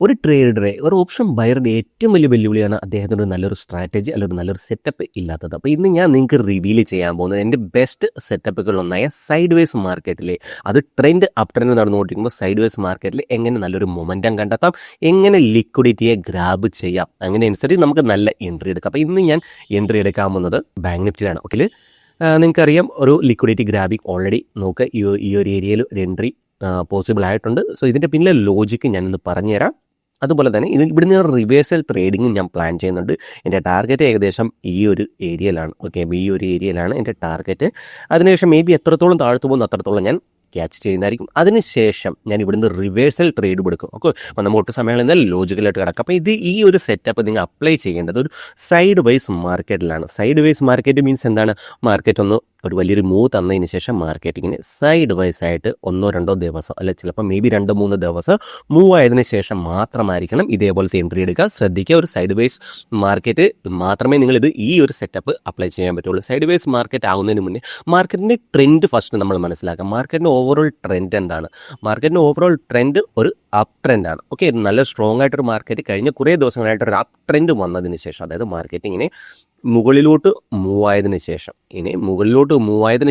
ഒരു ട്രേഡറെ, ഒരു ഓപ്ഷൻ ബയറുടെ ഏറ്റവും വലിയ വെല്ലുവിളിയാണ് അദ്ദേഹത്തിന് നല്ലൊരു സ്ട്രാറ്റജി അല്ലെങ്കിൽ നല്ലൊരു സെറ്റപ്പ് ഇല്ലാത്തത്. അപ്പോൾ ഇന്ന് ഞാൻ നിങ്ങൾക്ക് റിവീൽ ചെയ്യാൻ പോകുന്നത് എൻ്റെ ബെസ്റ്റ് സെറ്റപ്പുകളൊന്നായ സൈഡ് വേസ് മാർക്കറ്റിലെ, അത് ട്രെൻഡ് അപ് ട്രെൻഡ് നടന്നുകൊണ്ടിരിക്കുമ്പോൾ സൈഡ് വേസ് മാർക്കറ്റിൽ എങ്ങനെ നല്ലൊരു മൊമെൻറ്റം കണ്ടെത്താം, എങ്ങനെ ലിക്വിഡിറ്റിയെ ഗ്രാബ് ചെയ്യാം, അങ്ങനെ അനുസരിച്ച് നമുക്ക് നല്ല എൻട്രി എടുക്കാം. അപ്പോൾ ഇന്ന് ഞാൻ എൻട്രി എടുക്കാൻ പോകുന്നത് ബാങ്ക് നിഫ്റ്റിയിലാണ്. ഓക്കെ, നിങ്ങൾക്കറിയാം ഒരു ലിക്വിഡിറ്റി ഗ്രാബിങ് ഓൾറെഡി നോക്കുക ഈ ഒരു ഏരിയയിൽ ഒരു എൻട്രി പോസിബിൾ ആയിട്ടുണ്ട്. സോ ഇതിൻ്റെ പിന്നിലെ ലോജിക്ക് ഞാനിന്ന് പറഞ്ഞുതരാം. അതുപോലെ തന്നെ ഇവിടുന്ന് റിവേഴ്സൽ ട്രേഡിങ് ഞാൻ പ്ലാൻ ചെയ്യുന്നുണ്ട്. എൻ്റെ ടാർഗറ്റ് ഏകദേശം ഈ ഒരു ഏരിയയിലാണ്. ഓക്കെ, ഈ ഒരു ഏരിയയിലാണ് എൻ്റെ ടാർഗറ്റ്. അതിനുശേഷം മേ ബി എത്രത്തോളം താഴ്ത്തു പോകുന്നു അത്രത്തോളം ഞാൻ ക്യാച്ച് ചെയ്യുന്നതായിരിക്കും. അതിനുശേഷം ഞാൻ ഇവിടുന്ന് റിവേഴ്സൽ ട്രേഡ് എടുക്കും. ഓക്കെ, അപ്പോൾ നമ്മൾ ഒട്ടും സമയങ്ങളിൽ ലോജിക്കലായിട്ട് കിടക്കും. അപ്പോൾ ഈ ഒരു സെറ്റപ്പ് നിങ്ങൾ അപ്ലൈ ചെയ്യേണ്ടത് ഒരു സൈഡ് വൈസ് മാർക്കറ്റിലാണ്. സൈഡ് വൈസ് മാർക്കറ്റ് മീൻസ് എന്താണ്? മാർക്കറ്റ് ഒന്ന് ഒരു വലിയൊരു മൂവ് തന്നതിന് ശേഷം മാർക്കറ്റിങ്ങിന് സൈഡ് വൈസ് ആയിട്ട് 1-2 ദിവസം അല്ലെ ചിലപ്പോൾ മേ ബി 2-3 ദിവസം മൂവ് ആയതിനു ശേഷം മാത്രമായിരിക്കണം ഇതേപോലത്തെ എൻട്രി എടുക്കുക. ശ്രദ്ധിക്കുക, ഒരു സൈഡ് വൈസ് മാർക്കറ്റ് മാത്രമേ നിങ്ങളിത് ഈ ഒരു സെറ്റപ്പ് അപ്ലൈ ചെയ്യാൻ പറ്റുള്ളൂ. സൈഡ് വൈസ് മാർക്കറ്റ് ആവുന്നതിന് മുന്നേ മാർക്കറ്റിൻ്റെ ട്രെൻഡ് ഫസ്റ്റ് നമ്മൾ മനസ്സിലാക്കാം. മാർക്കറ്റിൻ്റെ ഓവറോൾ ട്രെൻഡ് എന്താണ്? മാർക്കറ്റിൻ്റെ ഓവറോൾ ട്രെൻഡ് ഒരു അപ് ട്രെൻഡാണ്. ഓക്കെ, നല്ല സ്ട്രോങ് ആയിട്ടൊരു മാർക്കറ്റ് കഴിഞ്ഞ കുറേ ദിവസങ്ങളായിട്ട് ഒരു അപ് ട്രെൻഡ് വന്നതിന് ശേഷം, അതായത് മാർക്കറ്റ് ഇങ്ങനെ മുകളിലോട്ട് മൂവ് ആയതിനു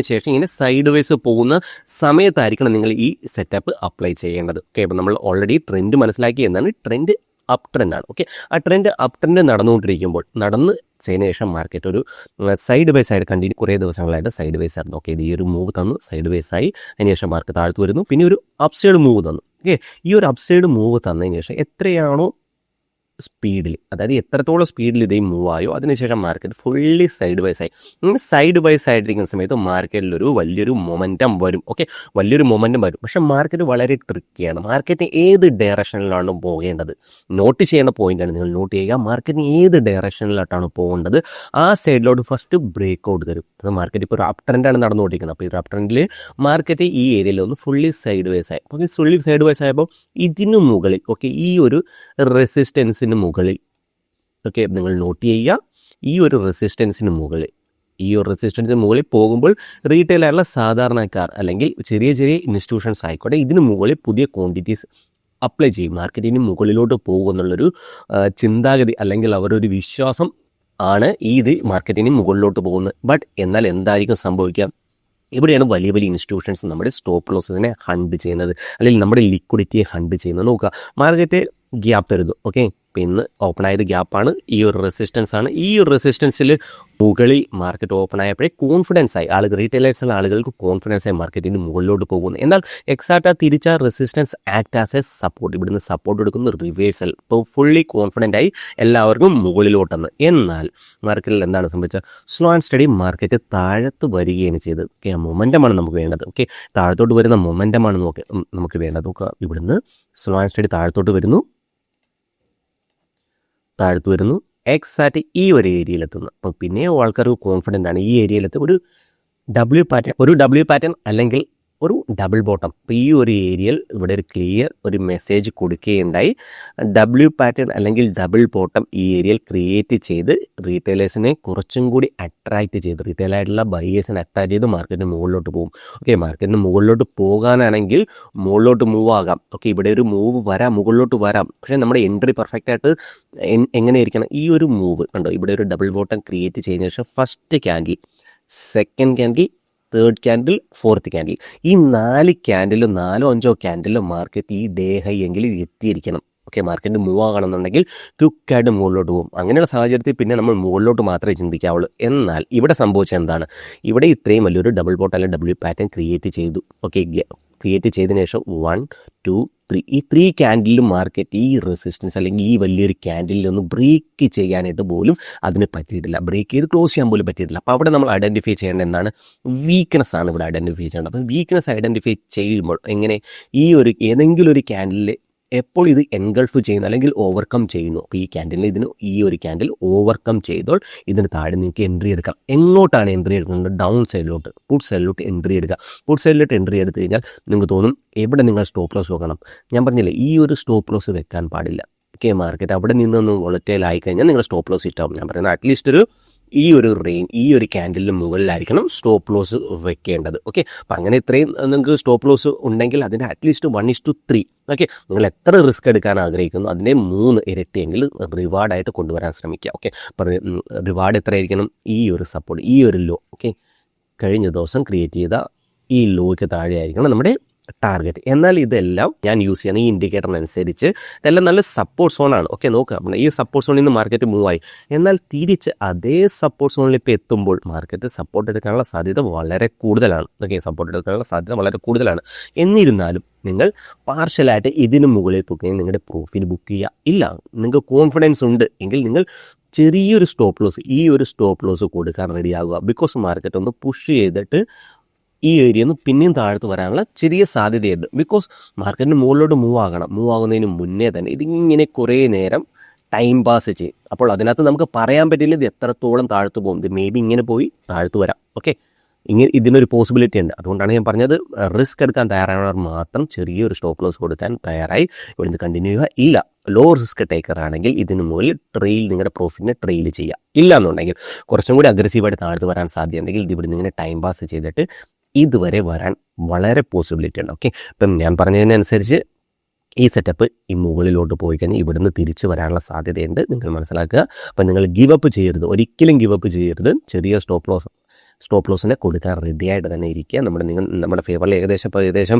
ശേഷം ഇങ്ങനെ സൈഡ് വൈസ് പോകുന്ന സമയത്തായിരിക്കണം നിങ്ങൾ ഈ സെറ്റപ്പ് അപ്ലൈ ചെയ്യേണ്ടത്. ഓക്കെ, അപ്പോൾ നമ്മൾ ഓൾറെഡി ട്രെൻഡ് മനസ്സിലാക്കി എന്നാണ് ട്രെൻഡ് അപ് ട്രെൻഡാണ്. ഓക്കെ, ആ ട്രെൻഡ് അപ് ട്രെൻഡ് നടന്നുകൊണ്ടിരിക്കുമ്പോൾ നടന്ന് ചെയ്തതിനു ശേഷം മാർക്കറ്റ് ഒരു സൈഡ് ബൈ സൈഡ് കണ്ടിന്യൂ കുറേ ദിവസങ്ങളായിട്ട് സൈഡ് വൈസ് ആയിരുന്നു. ഓക്കെ, ഇത് ഈ ഒരു മൂവ് തന്നു, സൈഡ് വൈസ് ആയി, അതിനുശേഷം മാർക്കറ്റ് താഴ്ത്തു വരുന്നു, പിന്നെ ഒരു അപ്സൈഡ് മൂവ് തന്നു. ഓക്കെ, ഈ ഒരു അപ്സൈഡ് മൂവ് തന്നതിന് ശേഷം എത്രയാണോ സ്പീഡിൽ, അതായത് എത്രത്തോളം സ്പീഡിൽ ഇതേ മൂവ് ആയോ അതിനുശേഷം മാർക്കറ്റ് ഫുള്ളി സൈഡ് വൈസ് ആയി. സൈഡ് ബൈ സൈഡ് ഇരിക്കുന്ന സമയത്ത് മാർക്കറ്റിലൊരു വലിയൊരു മൊമെൻറ്റം വരും. ഓക്കെ, വലിയൊരു മൊമെൻറ്റം വരും. പക്ഷേ മാർക്കറ്റ് വളരെ ട്രിക്കിയാണ്. മാർക്കറ്റ് ഏത് ഡയറക്ഷനിലാണ് പോകേണ്ടത് നോട്ട് ചെയ്യേണ്ട പോയിന്റാണ്. നിങ്ങൾ നോട്ട് ചെയ്യുക, മാർക്കറ്റിന് ഏത് ഡയറക്ഷനിലോട്ടാണ് പോകേണ്ടത് ആ സൈഡിലോട്ട് ഫസ്റ്റ് ബ്രേക്ക് ഔട്ട് തരും. അത് മാർക്കറ്റ് ഇപ്പോൾ ഒരു അപ് ട്രെൻഡാണ് നടന്നുകൊണ്ടിരിക്കുന്നത്. അപ്പോൾ ഈ ഒരു അപ് ട്രെൻഡിൽ മാർക്കറ്റ് ഈ ഏരിയയിൽ ഒന്ന് ഫുള്ളി സൈഡ് വൈസ് ആയി. അപ്പോൾ ഫുള്ളി സൈഡ് വൈസ് ആയപ്പോൾ ഇതിനു മുകളിൽ, ഓക്കെ, ഈ ഒരു റെസിസ്റ്റൻസിന് മുകളിൽ, ഓക്കെ, നിങ്ങൾ നോട്ട് ചെയ്യുക, ഈ ഒരു റെസിസ്റ്റൻസിന് മുകളിൽ പോകുമ്പോൾ റീറ്റെയിൽ ആയിട്ടുള്ള സാധാരണക്കാർ അല്ലെങ്കിൽ ചെറിയ ഇൻസ്റ്റിറ്റ്യൂഷൻസ് ആയിക്കോട്ടെ, ഇതിന് മുകളിൽ പുതിയ ക്വാണ്ടിറ്റീസ് അപ്ലൈ ചെയ്യും. മാർക്കറ്റിന് മുകളിലോട്ട് പോകുമെന്നുള്ളൊരു ചിന്താഗതി അല്ലെങ്കിൽ അവരൊരു വിശ്വാസം ആണ് ഇത് മാർക്കറ്റിന് മുകളിലോട്ട് പോകുന്നത്. ബട്ട് എന്നാൽ എന്തായിരിക്കും സംഭവിക്കുക? ഇവിടെയാണ് വലിയ ഇൻസ്റ്റിറ്റ്യൂഷൻസ് നമ്മുടെ സ്റ്റോപ്പ് ലോസസിനെ ഹണ്ട് ചെയ്യുന്നത് അല്ലെങ്കിൽ നമ്മുടെ ലിക്വിഡിറ്റിയെ ഹണ്ട് ചെയ്യുന്നത്. നോക്കുക, മാർക്കറ്റ് ഗ്യാപ്പ് തരുന്നു. ഓക്കെ, ഇന്ന് ഓപ്പൺ ആയത് ഗ്യാപ്പാണ്, ഈ ഒരു റെസിസ്റ്റൻസ് ആണ്. ഈ ഒരു റെസിസ്റ്റൻസിൽ മുകളിൽ മാർക്കറ്റ് ഓപ്പൺ ആയപ്പോഴേ കോൺഫിഡൻസ് ആയി റീറ്റെയിലേഴ്സുള്ള ആളുകൾക്ക് കോൺഫിഡൻസ് ആയി മാർക്കറ്റിന് മുകളിലോട്ട് പോകുന്നു. എന്നാൽ എക്സാക്റ്റ് തിരിച്ച resistance act as A support, ഇവിടുന്ന് സപ്പോർട്ട് എടുക്കുന്ന റിവേഴ്സൽ. ഇപ്പോൾ ഫുള്ളി കോൺഫിഡൻ്റ് ആയി എല്ലാവർക്കും മുകളിലോട്ടെന്ന്. എന്നാൽ മാർക്കറ്റിൽ എന്താണ് സംഭവിച്ചത്? സ്ലോ ആൻഡ് സ്റ്റഡി മാർക്കറ്റ് താഴത്ത് വരികയാണ് ചെയ്തത്. ഓക്കെ, മൊമെൻറ്റമാണ് നമുക്ക് വേണ്ടത്. ഓക്കെ, താഴത്തോട്ട് വരുന്ന മൊമെൻറ്റമാണ് നമുക്ക് വേണ്ടത്. നോക്കുക, ഇവിടുന്ന് സ്ലോ ആൻഡ് സ്റ്റഡി താഴത്തോട്ട് വരുന്നു, എക്സാക്റ്റ് ഈ ഒരു ഏരിയയിലെത്തുന്നു. അപ്പോൾ പിന്നെ ആൾക്കാർക്ക് കോൺഫിഡൻ്റ് ആണ് ഈ ഏരിയയിലെത്തും. ഒരു ഡബ്ല്യു പാറ്റേൺ അല്ലെങ്കിൽ ഒരു ഡബിൾ ബോട്ടം. അപ്പോൾ ഈ ഒരു ഏരിയയിൽ ഇവിടെ ഒരു ക്ലിയർ ഒരു മെസ്സേജ് കൊടുക്കുകയുണ്ടായി. ഡബ്ല്യു പാറ്റേൺ അല്ലെങ്കിൽ ഡബിൾ ബോട്ടം ഈ ഏരിയയിൽ ക്രിയേറ്റ് ചെയ്ത് റീറ്റെയിലേഴ്സിനെ കുറച്ചും കൂടി അട്രാക്റ്റ് ചെയ്ത്, റീറ്റെയിലായിട്ടുള്ള ബയേഴ്സിനെ അട്രാക്റ്റ് ചെയ്ത് മാർക്കറ്റിന് മുകളിലോട്ട് പോകും. ഓക്കെ, മാർക്കറ്റിന് മുകളിലോട്ട് പോകാനാണെങ്കിൽ മുകളിലോട്ട് മൂവ് ആകാം. ഓക്കെ, ഇവിടെ ഒരു മൂവ് വരാം, മുകളിലോട്ട് വരാം. പക്ഷേ നമ്മുടെ എൻട്രി പെർഫെക്റ്റ് ആയിട്ട് എങ്ങനെയായിരിക്കണം? ഈ ഒരു മൂവ് കണ്ടോ, ഇവിടെ ഒരു ഡബിൾ ബോട്ടം ക്രിയേറ്റ് ചെയ്തതിനു ശേഷം first candle, second candle, third candle, fourth candle, ഈ 4 ക്യാൻഡിലും 4-5 ക്യാൻഡിലും മാർക്കറ്റ് ഈ ഡേ ഹൈ എങ്കിലും എത്തിയിരിക്കണം. ഓക്കെ, മാർക്കറ്റ് മൂവ് ആകണമെന്നുണ്ടെങ്കിൽ ക്വിക്കായിട്ട് മുകളിലോട്ട് പോകും. അങ്ങനെയുള്ള സാഹചര്യത്തിൽ പിന്നെ നമ്മൾ മുകളിലോട്ട് മാത്രമേ ചിന്തിക്കാവുള്ളൂ. എന്നാൽ ഇവിടെ സംഭവിച്ചത് എന്താണ്? ഇവിടെ ഇത്രയും വലിയൊരു ഡബിൾ ബോട്ടം അല്ലെങ്കിൽ ഡബ്ല്യു പാറ്റേൺ ക്രിയേറ്റ് ചെയ്തു. ഓക്കെ, ക്രിയേറ്റ് ചെയ്തതിനു ശേഷം 1, 2, 3 ഈ 3 ക്യാൻഡിലും മാർക്കറ്റ് ഈ റെസിസ്റ്റൻസ് അല്ലെങ്കിൽ ഈ വലിയൊരു ക്യാൻഡിലിൽ ഒന്ന് ബ്രേക്ക് ചെയ്യാനായിട്ട് പോലും അതിന് പറ്റിയിട്ടില്ല. ബ്രേക്ക് ചെയ്ത് ക്ലോസ് ചെയ്യാൻ പോലും പറ്റിയിട്ടില്ല. അപ്പോൾ അവിടെ നമ്മൾ ഐഡൻറ്റിഫൈ ചെയ്യേണ്ട എന്താണ്? വീക്ക്നെസ് ആണ് ഇവിടെ ഐഡൻറ്റിഫൈ ചെയ്യേണ്ടത്. അപ്പോൾ വീക്ക്നെസ് ഐഡൻറ്റിഫൈ ചെയ്യുമ്പോൾ എങ്ങനെ ഈ ഒരു ഏതെങ്കിലും ഒരു ക്യാൻഡിൽ എപ്പോൾ ഇത് എൻഗൾഫ് ചെയ്യുന്നു അല്ലെങ്കിൽ ഓവർകം ചെയ്യുന്നു. അപ്പോൾ ഈ ഒരു ക്യാൻഡിൽ ഓവർകം ചെയ്തോൾ ഇതിന് താഴെ നിങ്ങൾക്ക് എൻട്രി എടുക്കാം. എങ്ങോട്ടാണ് എൻട്രി എടുക്കുന്നത്? ഡൗൺ സൈഡിലോട്ട്, പുട്ട് സൈഡിലോട്ട് എൻട്രി എടുക്കുക. പുട്ട് സൈഡിലോട്ട് എൻട്രി എടുത്തു കഴിഞ്ഞാൽ നിങ്ങൾക്ക് തോന്നും എവിടെ നിങ്ങൾ സ്റ്റോപ്പ് ലോസ് വെക്കണം. ഞാൻ പറഞ്ഞില്ലേ, ഈ ഒരു സ്റ്റോപ്പ് ലോസ് വെക്കാൻ പാടില്ല. ഓക്കെ, മാർക്കറ്റ് അവിടെ നിന്നൊന്ന് വോളറ്റൈൽ ആയി കഴിഞ്ഞാൽ നിങ്ങൾ സ്റ്റോപ്പ് ലോസ് ഹിറ്റ് ആവും. ഞാൻ പറയുന്നത് അറ്റ്ലീസ്റ്റ് ഒരു ഈ ഒരു ഈ ഒരു ക്യാൻഡിലിന് മുകളിലായിരിക്കണം സ്റ്റോപ്പ് ലോസ് വെക്കേണ്ടത്. ഓക്കെ, അപ്പം അങ്ങനെ ഇത്രയും നിങ്ങൾക്ക് സ്റ്റോപ്പ് ലോസ് ഉണ്ടെങ്കിൽ അതിൻ്റെ അറ്റ്ലീസ്റ്റ് 1:3. ഓക്കെ, നിങ്ങൾ എത്ര റിസ്ക് എടുക്കാൻ ആഗ്രഹിക്കുന്നു അതിനെ 3 ഇരട്ടിയെങ്കിലും റിവാർഡായിട്ട് കൊണ്ടുവരാൻ ശ്രമിക്കുക. ഓക്കെ, അപ്പോൾ റിവാർഡ് എത്രയായിരിക്കണം? ഈ ഒരു സപ്പോർട്ട്, ഈ ഒരു ലോ, ഓക്കെ, കഴിഞ്ഞ ദിവസം ക്രിയേറ്റ് ചെയ്ത ഈ ലോയ്ക്ക് താഴെ ആയിരിക്കണം നമ്മുടെ ടാർഗറ്റ്. എന്നാൽ ഇതെല്ലാം ഞാൻ യൂസ് ചെയ്യുന്ന ഈ ഇൻഡിക്കേറ്ററിനനുസരിച്ച് ഇതെല്ലാം നല്ല സപ്പോർട്ട് സോണാണ്. ഓക്കെ, നോക്കുക, ഈ സപ്പോർട്ട് സോണിൽ നിന്ന് മാർക്കറ്റ് മൂവ് ആയി, എന്നാൽ തിരിച്ച് അതേ സപ്പോർട്ട് സോണിൽ ഇപ്പോൾ എത്തുമ്പോൾ മാർക്കറ്റ് സപ്പോർട്ട് എടുക്കാനുള്ള സാധ്യത വളരെ കൂടുതലാണ്. ഓക്കെ, സപ്പോർട്ട് എടുക്കാനുള്ള സാധ്യത വളരെ കൂടുതലാണ്. എന്നിരുന്നാലും നിങ്ങൾ പാർഷ്യലായിട്ട് ഇതിന് മുകളിൽ പോയി നിങ്ങളുടെ പ്രോഫിറ്റ് ബുക്ക് ചെയ്യുക. ഇല്ല, നിങ്ങൾക്ക് കോൺഫിഡൻസ് ഉണ്ട് എങ്കിൽ നിങ്ങൾ ചെറിയൊരു സ്റ്റോപ്പ് ലോസ്, ഈ ഒരു സ്റ്റോപ്പ് ലോസ് കൊടുക്കാൻ റെഡിയാകുക. ബിക്കോസ് മാർക്കറ്റ് ഒന്ന് പുഷ് ചെയ്തിട്ട് ഈ ഏരിയയിൽ നിന്ന് പിന്നെയും താഴ്ത്ത് വരാനുള്ള ചെറിയ സാധ്യതയുണ്ട്. ബിക്കോസ് മാർക്കറ്റിന് മുകളിലോട്ട് മൂവ് ആകുന്നതിന് മുന്നേ തന്നെ ഇതിങ്ങനെ കുറേ നേരം ടൈം പാസ് ചെയ്യും. അപ്പോൾ അതിനകത്ത് നമുക്ക് പറയാൻ പറ്റില്ല ഇത് എത്രത്തോളം താഴ്ത്തു പോകും. ഇത് മേ ബി ഇങ്ങനെ പോയി താഴ്ത്തു വരാം. ഓക്കെ, ഇതിനൊരു പോസിബിലിറ്റി ഉണ്ട്. അതുകൊണ്ടാണ് ഞാൻ പറഞ്ഞത് റിസ്ക് എടുക്കാൻ തയ്യാറായവർ മാത്രം ചെറിയൊരു സ്റ്റോപ്പ് ലോസ് കൊടുക്കാൻ തയ്യാറായി ഇവിടുന്ന് കണ്ടിന്യൂ ചെയ്യുക. ഇല്ല, ലോ റിസ്ക് ടേക്കർ ആണെങ്കിൽ ഇതിന് മുകളിൽ നിങ്ങളുടെ പ്രോഫിറ്റിനെ ട്രെയിൽ ചെയ്യുക. ഇല്ല എന്നുണ്ടെങ്കിൽ കുറച്ചും കൂടി അഗ്രസീവായിട്ട് താഴ്ത്തു വരാൻ സാധ്യതയുണ്ടെങ്കിൽ ഇത് ഇവിടുന്ന് ഇങ്ങനെ ടൈം പാസ് ചെയ്തിട്ട് ഇതുവരെ വരാൻ വളരെ പോസിബിലിറ്റി ഉണ്ട്. ഓക്കെ, ഇപ്പം ഞാൻ പറഞ്ഞതിനനുസരിച്ച് ഈ സെറ്റപ്പ് ഈ മുകളിലോട്ട് പോയി കഴിഞ്ഞാൽ ഇവിടുന്ന് തിരിച്ചു വരാനുള്ള സാധ്യതയുണ്ട്. നിങ്ങൾ മനസ്സിലാക്കുക. അപ്പം നിങ്ങൾ ഗിവ് അപ്പ് ചെയ്യരുത്, ഒരിക്കലും ഗിവ് അപ്പ് ചെയ്യരുത്. ചെറിയ സ്റ്റോപ്പ് ലോസിനെ കൊടുക്കാൻ റെഡിയായിട്ട് തന്നെ ഇരിക്കുക. നമ്മുടെ ഫേവറിൽ ഏകദേശം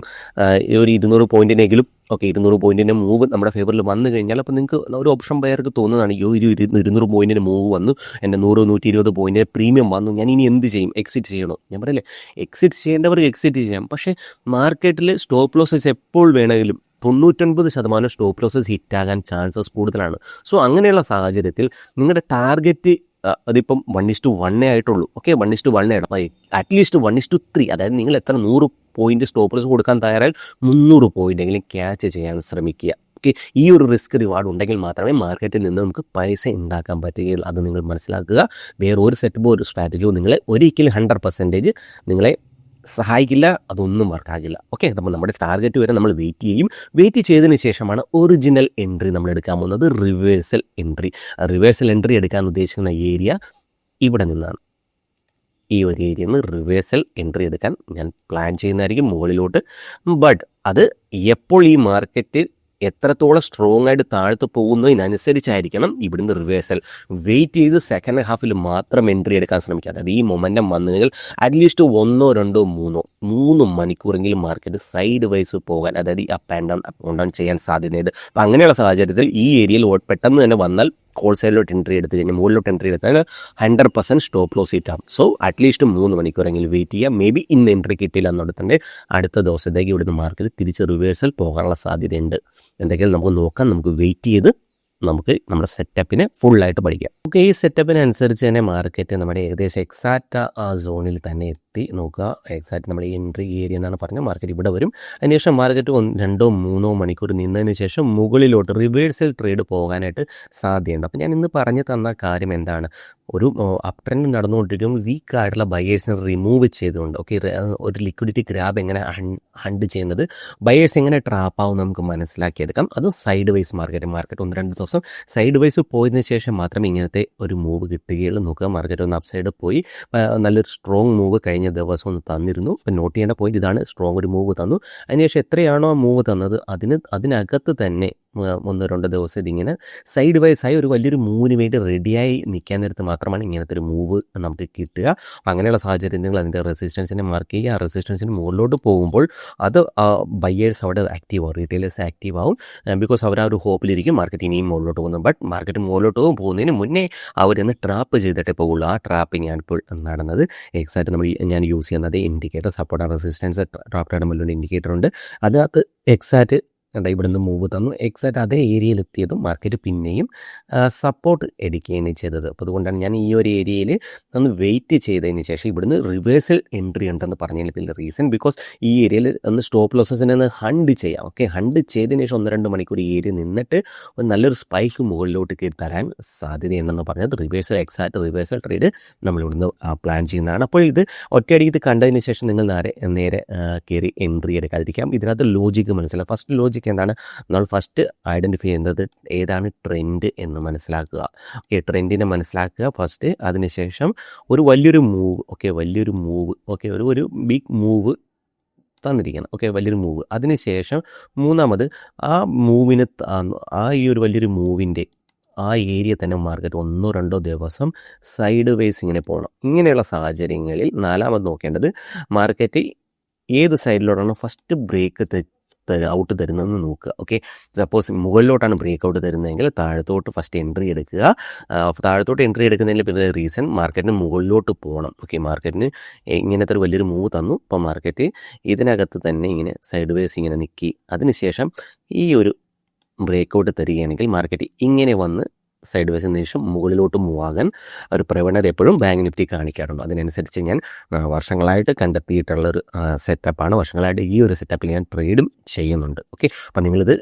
ഒരു 200 പോയിന്റിനെങ്കിലും, ഓക്കെ, 200 പോയിന്റിൻ്റെ മൂവ് നമ്മുടെ ഫേവറിൽ വന്നു കഴിഞ്ഞാൽ അപ്പോൾ നിങ്ങൾക്ക് ഒരു ഓപ്ഷൻ ബയർക്ക് തോന്നുന്നതാണ്, 200 പോയിന്റിന് മൂവ് വന്നു, എൻ്റെ 100-120 പോയിന്റിന് പ്രീമിയം വന്നു, ഞാൻ ഇനി എന്ത് ചെയ്യും? എക്സിറ്റ് ചെയ്യണോ? ഞാൻ പറയല്ലേ, എക്സിറ്റ് ചെയ്യേണ്ടവർക്ക് എക്സിറ്റ് ചെയ്യാം. പക്ഷേ മാർക്കറ്റിൽ സ്റ്റോപ്പ് ലോസസ് എപ്പോൾ വേണമെങ്കിലും 99% സ്റ്റോപ്പ് ലോസസ് ഹിറ്റാകാൻ ചാൻസസ് കൂടുതലാണ്. സോ അങ്ങനെയുള്ള സാഹചര്യത്തിൽ നിങ്ങളുടെ ടാർഗറ്റ് അതിപ്പം 1:1 ആയിട്ടുള്ളൂ. ഓക്കെ, 1:1 ആയിട്ട് അപ്പോൾ അറ്റ്ലീസ്റ്റ് 1:3, അതായത് നിങ്ങൾ എത്ര 100 പോയിന്റ് സ്റ്റോപ്പ് ലോസ് കൊടുക്കാൻ തയ്യാറായാൽ 300 പോയിന്റെങ്കിലും ക്യാച്ച് ചെയ്യാൻ ശ്രമിക്കുക. ഓക്കെ, ഈ ഒരു റിസ്ക് റിവാർഡ് ഉണ്ടെങ്കിൽ മാത്രമേ മാർക്കറ്റിൽ നിന്ന് നമുക്ക് പൈസ ഉണ്ടാക്കാൻ പറ്റുകയുള്ളൂ. അത് നിങ്ങൾ മനസ്സിലാക്കുക. വേറെ ഒരു സെറ്റപ്പോ ഒരു സ്ട്രാറ്റജിയോ നിങ്ങളെ ഒരിക്കലും 100% നിങ്ങളെ സഹായിക്കില്ല, അതൊന്നും വർക്കാകില്ല. ഓക്കെ, അപ്പോൾ നമ്മുടെ ടാർഗറ്റ് വരെ നമ്മൾ വെയിറ്റ് ചെയ്തതിന് ശേഷമാണ് ഒറിജിനൽ എൻട്രി നമ്മൾ എടുക്കാൻ പോകുന്നത്, റിവേഴ്സൽ എൻട്രി എടുക്കാൻ ഉദ്ദേശിക്കുന്ന ഏരിയ ഇവിടെ നിന്നാണ്. ഈ ഒരു ഏരിയയിൽ നിന്ന് റിവേഴ്സൽ എൻട്രി എടുക്കാൻ ഞാൻ പ്ലാൻ ചെയ്യുന്നതായിരിക്കും മുകളിലോട്ട്. ബട്ട് അത് എപ്പോൾ ഈ മാർക്കറ്റ് എത്രത്തോളം സ്ട്രോങ് ആയിട്ട് താഴ്ത്തു പോകുന്നതിനനുസരിച്ചായിരിക്കണം ഇവിടുന്ന് റിവേഴ്സൽ. വെയിറ്റ് ചെയ്ത് സെക്കൻഡ് ഹാഫിൽ മാത്രം എൻട്രി എടുക്കാൻ ശ്രമിക്കുക. അതായത് ഈ മൊമെൻറ്റം വന്നു കഴിഞ്ഞാൽ അറ്റ്ലീസ്റ്റ് 1, 2, 3 മണിക്കൂറെങ്കിലും മാർക്കറ്റ് സൈഡ് വൈസ് പോകാൻ, അതായത് ഈ അപ്പ് ആൻഡ് ഡൗൺ ചെയ്യാൻ സാധ്യതയുണ്ട്. അപ്പം അങ്ങനെയുള്ള സാഹചര്യത്തിൽ ഈ ഏരിയയിൽ പെട്ടെന്ന് തന്നെ വന്നാൽ ഹോൾസെയിലോട്ട് എൻട്രി എടുത്ത് കഴിഞ്ഞാൽ മുകളിലോട്ട് എൻട്രി എടുത്താൽ 100% സ്റ്റോപ്പ് ലോസ് ഹിറ്റാകും. സോ അറ്റ്ലീസ്റ്റ് 3 മണിക്കൂറെങ്കിലും വെയിറ്റ് ചെയ്യുക. മേ ബി ഇന്ന് എൻട്രി കിട്ടിയില്ല എന്നുണ്ടെങ്കിൽ അടുത്ത ദിവസത്തേക്ക് ഇവിടുന്ന് മാർക്കറ്റ് തിരിച്ച് റിവേഴ്സൽ പോകാനുള്ള സാധ്യതയുണ്ട്. എന്തെങ്കിലും നമുക്ക് നോക്കാം, നമുക്ക് വെയിറ്റ് ചെയ്ത് നമുക്ക് നമ്മുടെ സെറ്റപ്പിനെ ഫുള്ളായിട്ട് പഠിക്കാം. ഓക്കെ, ഈ സെറ്റപ്പിനനുസരിച്ച് തന്നെ മാർക്കറ്റ് നമ്മുടെ ഏകദേശം എക്സാക്റ്റ് ആ സോണിൽ തന്നെ എത്തി. നോക്കുക, എക്സാക്റ്റ് നമ്മുടെ എൻട്രി ഏരിയ എന്നാണ് പറഞ്ഞത്. മാർക്കറ്റ് ഇവിടെ വരും. അതിനുശേഷം മാർക്കറ്റ് 2-3 മണിക്കൂർ നിന്നതിന് ശേഷം മുകളിലോട്ട് റിവേഴ്സൽ ട്രേഡ് പോകാനായിട്ട് സാധ്യതയുണ്ട്. അപ്പോൾ ഞാൻ ഇന്ന് പറഞ്ഞു തന്ന കാര്യം എന്താണ്? ഒരു അപ് ട്രെൻഡ് നടന്നുകൊണ്ടിരിക്കുമ്പോൾ വീക്കായിട്ടുള്ള ബയേഴ്സിനെ റിമൂവ് ചെയ്തുകൊണ്ട്, ഓക്കെ, ഒരു ലിക്വിഡിറ്റി ഗ്രാബ് എങ്ങനെ ഹണ്ട് ചെയ്യുന്നത്, ബയേഴ്സ് എങ്ങനെ ട്രാപ്പാവും നമുക്ക് മനസ്സിലാക്കിയെടുക്കാം. അതും സൈഡ് വൈസ് മാർക്കറ്റ് 1-2 ദിവസം സൈഡ് വൈസ് പോയതിനു ശേഷം മാത്രമേ ഇങ്ങനത്തെ ഒരു മൂവ് കിട്ടുകയുള്ളൂ. നോക്കുക, മാർക്കറ്റ് ഒന്ന് അപ്പ് സൈഡ് പോയി നല്ലൊരു സ്ട്രോങ് മൂവ് കഴിഞ്ഞ ദിവസം ഒന്ന് തന്നിരുന്നു. ഇപ്പം നോട്ട് ചെയ്യേണ്ട പോയിന്റ് ഇതാണ്, സ്ട്രോങ് ഒരു മൂവ് തന്നു. അതിനുശേഷം എത്രയാണോ ആ മൂവ് തന്നത് അതിനകത്ത് തന്നെ 1-2 ദിവസം ഇതിങ്ങനെ സൈഡ് വൈസ് ആയി ഒരു വലിയൊരു മൂവിന് വേണ്ടി റെഡിയായി നിൽക്കാൻ നേരത്ത് മാത്രമാണ് ഇങ്ങനത്തെ ഒരു മൂവ് നമുക്ക് കിട്ടുക. അങ്ങനെയുള്ള സാഹചര്യത്തിൽ അതിൻ്റെ റെസിസ്റ്റൻസിനെ മാർക്ക് ചെയ്യുക. ആ റെസിസ്റ്റൻസിന് മുകളിലോട്ട് പോകുമ്പോൾ അത് ബയേഴ്സ് അവിടെ ആക്റ്റീവ് ആവും, റീറ്റെയിലേഴ്സ് ആക്റ്റീവ് ആവും. ബിക്കോസ് അവർ ആ ഒരു ഹോപ്പിലിരിക്കും മാർക്കറ്റ് ഇനിയും മുകളിലോട്ട് പോകുന്നു. ബട്ട് മാർക്കറ്റ് മുകളിലോട്ട് പോകുന്നതിന് മുന്നേ അവരൊന്ന് ട്രാപ്പ് ചെയ്തിട്ടേ പോകുള്ളൂ. ആ ട്രാപ്പിംഗ് ആണ് ഇപ്പോൾ നടന്നത്. എക്സാക്റ്റ് ഞാൻ യൂസ് ചെയ്യുന്നത് indicator, support and resistance trap ഇടുമ്പോൾ ഇൻഡിക്കേറ്റർ ഉണ്ട്. അതിനകത്ത് എക്സാക്റ്റ് ഇവിടുന്ന് മൂവ് തന്നു. എക്സാക്റ്റ് അതേ ഏരിയയിൽ എത്തിയതും മാർക്കറ്റ് പിന്നെയും സപ്പോർട്ട് എടുക്കുകയാണ് ചെയ്തത്. അപ്പോൾ അതുകൊണ്ടാണ് ഞാൻ ഈ ഒരു ഏരിയയിൽ ഒന്ന് വെയിറ്റ് ചെയ്തതിന് ശേഷം ഇവിടുന്ന് റിവേഴ്സൽ എൻട്രി ഉണ്ടെന്ന് പറഞ്ഞതിൽ പിന്നെ റീസൺ ബിക്കോസ് ഈ ഏരിയയിൽ ഒന്ന് സ്റ്റോപ്പ് ലോസസിനെ ഒന്ന് ഹണ്ട് ചെയ്യാം. ഓക്കെ, ഹണ്ട് ചെയ്തതിന് ശേഷം 1-2 മണിക്കൂർ ഈ ഏരിയ നിന്നിട്ട് ഒരു നല്ലൊരു സ്പൈക്ക് മുകളിലോട്ട് തരാൻ സാധ്യതയുണ്ടെന്ന് പറഞ്ഞത് എക്സാക്റ്റ് റിവേഴ്സൽ ട്രേഡ് നമ്മളിവിടുന്ന് പ്ലാൻ ചെയ്യുന്നതാണ്. അപ്പോൾ ഇത് ഒറ്റയടിക്ക് ഇത് കണ്ടതിന് ശേഷം നിങ്ങൾ നേരെ കയറി എൻട്രി എടുക്കാതിരിക്കാം. ഇതിനകത്ത് ലോജിക്ക് മനസ്സിലാക്കാം. ഫസ്റ്റ് ലോജിക്ക് സ്ട്രാറ്റജിക്ക് എന്താണ്, നമ്മൾ ഫസ്റ്റ് ഐഡൻറ്റിഫൈ ചെയ്യുന്നത് ഏതാണ് ട്രെൻഡ് എന്ന് മനസ്സിലാക്കുക. ഓക്കെ, ട്രെൻഡിനെ മനസ്സിലാക്കുക ഫസ്റ്റ്. അതിനുശേഷം ഒരു വലിയൊരു മൂവ്, വലിയൊരു മൂവ്, ഒരു ബിഗ് മൂവ് തന്നിരിക്കണം. വലിയൊരു മൂവ്. അതിനുശേഷം മൂന്നാമത് ആ മൂവിന് ആ ഈ ഒരു വലിയൊരു മൂവിൻ്റെ ആ ഏരിയ തന്നെ മാർക്കറ്റ് 1-2 ദിവസം സൈഡ് വേസ് ഇങ്ങനെ പോകണം. ഇങ്ങനെയുള്ള സാഹചര്യങ്ങളിൽ നാലാമത് നോക്കേണ്ടത് മാർക്കറ്റ് ഏത് സൈഡിലോട്ടാണ് ഫസ്റ്റ് ബ്രേക്ക് ഔട്ട് തരുന്നതെന്ന് നോക്കുക. സപ്പോസ് മുകളിലോട്ടാണ് ബ്രേക്ക് ഔട്ട് തരുന്നതെങ്കിൽ താഴത്തോട്ട് ഫസ്റ്റ് എൻട്രി എടുക്കുക. താഴത്തോട്ട് എൻട്രി എടുക്കുന്നതിൽ പിന്നെ റീസൺ മാർക്കറ്റിന് മുകളിലോട്ട് പോകണം. മാർക്കറ്റിന് ഇങ്ങനത്തെ ഒരു വലിയൊരു മൂവ് തന്നു. അപ്പോൾ മാർക്കറ്റ് ഇതിനകത്ത് തന്നെ ഇങ്ങനെ സൈഡ് വേസ് ഇങ്ങനെ നിൽക്കി അതിനുശേഷം ഈ ഒരു ബ്രേക്ക് ഔട്ട് തരികയാണെങ്കിൽ മാർക്കറ്റ് ഇങ്ങനെ വന്ന് സൈഡ് വേസിന് ശേഷം മുകളിലോട്ട് മൂവ് ആകാൻ ഒരു പ്രവണത എപ്പോഴും ബാങ്ക് നിഫ്റ്റി കാണിക്കാറുണ്ട്. അതിനനുസരിച്ച് ഞാൻ വർഷങ്ങളായിട്ട് കണ്ടെത്തിയിട്ടുള്ളൊരു സെറ്റപ്പാണ്. വർഷങ്ങളായിട്ട് ഈ ഒരു സെറ്റപ്പിൽ ഞാൻ ട്രേഡും ചെയ്യുന്നുണ്ട്. അപ്പോൾ നിങ്ങളിത്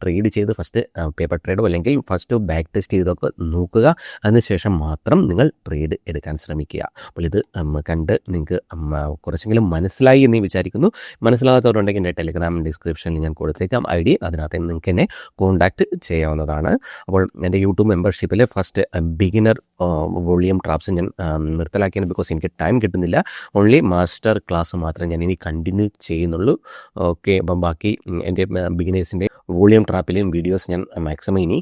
ട്രേഡ് ചെയ്ത് ഫസ്റ്റ് പേപ്പർ ട്രേഡോ അല്ലെങ്കിൽ ഫസ്റ്റ് ബാക്ക് ടെസ്റ്റ് ചെയ്തൊക്കെ നോക്കുക. അതിനുശേഷം മാത്രം നിങ്ങൾ ട്രേഡ് എടുക്കാൻ ശ്രമിക്കുക. അപ്പോൾ ഇത് കണ്ട് നിങ്ങൾക്ക് കുറച്ചെങ്കിലും മനസ്സിലായി എന്ന് വിചാരിക്കുന്നു. മനസ്സിലാകാത്തവരുണ്ടെങ്കിൽ എൻ്റെ ടെലിഗ്രാം ഡിസ്ക്രിപ്ഷനിൽ ഞാൻ കൊടുത്തേക്കാം ID. അതിനകത്ത് നിങ്ങൾക്ക് എന്നെ കോൺടാക്റ്റ് ചെയ്യാവുന്നതാണ്. അപ്പോൾ എൻ്റെ യൂട്യൂബ് മെമ്പർഷിപ്പിൽ ഫസ്റ്റ് ബിഗിനർ വോളിയം ട്രാപ്സ് ഞാൻ നിർത്തലാക്കിയത് ബിക്കോസ് എനിക്ക് ടൈം കിട്ടുന്നില്ല. ഓൺലി മാസ്റ്റർ ക്ലാസ് മാത്രമേ ഞാൻ ഇനി കണ്ടിന്യൂ ചെയ്യുന്നുള്ളൂ. അപ്പം ബാക്കി എൻ്റെ ബിഗിനേഴ്സിൻ്റെ വോളിയം ട്രാപ്പിലെയും വീഡിയോസ് ഞാൻ മാക്സിമം ഇനി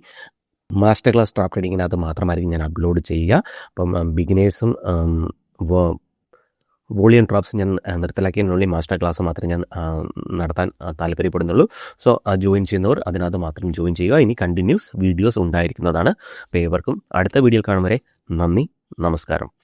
മാസ്റ്റർ ക്ലാസ് ട്രാപ്പ് ട്രേഡിങ്ങിനകത്ത് മാത്രമായിരിക്കും ഞാൻ അപ്ലോഡ് ചെയ്യുക. അപ്പം ബിഗിനേഴ്സും വോളിയം ട്രാപ്സ് ഞാൻ നിർത്തലാക്കിയതിനുള്ളിൽ മാസ്റ്റർ ക്ലാസ് മാത്രമേ ഞാൻ നടത്താൻ താല്പര്യപ്പെടുന്നുള്ളൂ. സോ ജോയിൻ ചെയ്യുന്നവർ അതിനകത്ത് മാത്രം ജോയിൻ ചെയ്യുക. ഇനി കണ്ടിന്യൂസ് വീഡിയോസ് ഉണ്ടായിരിക്കുന്നതാണ്. അപ്പോൾ ഏവർക്കും അടുത്ത വീഡിയോയിൽ കാണും വരെ നന്ദി, നമസ്കാരം.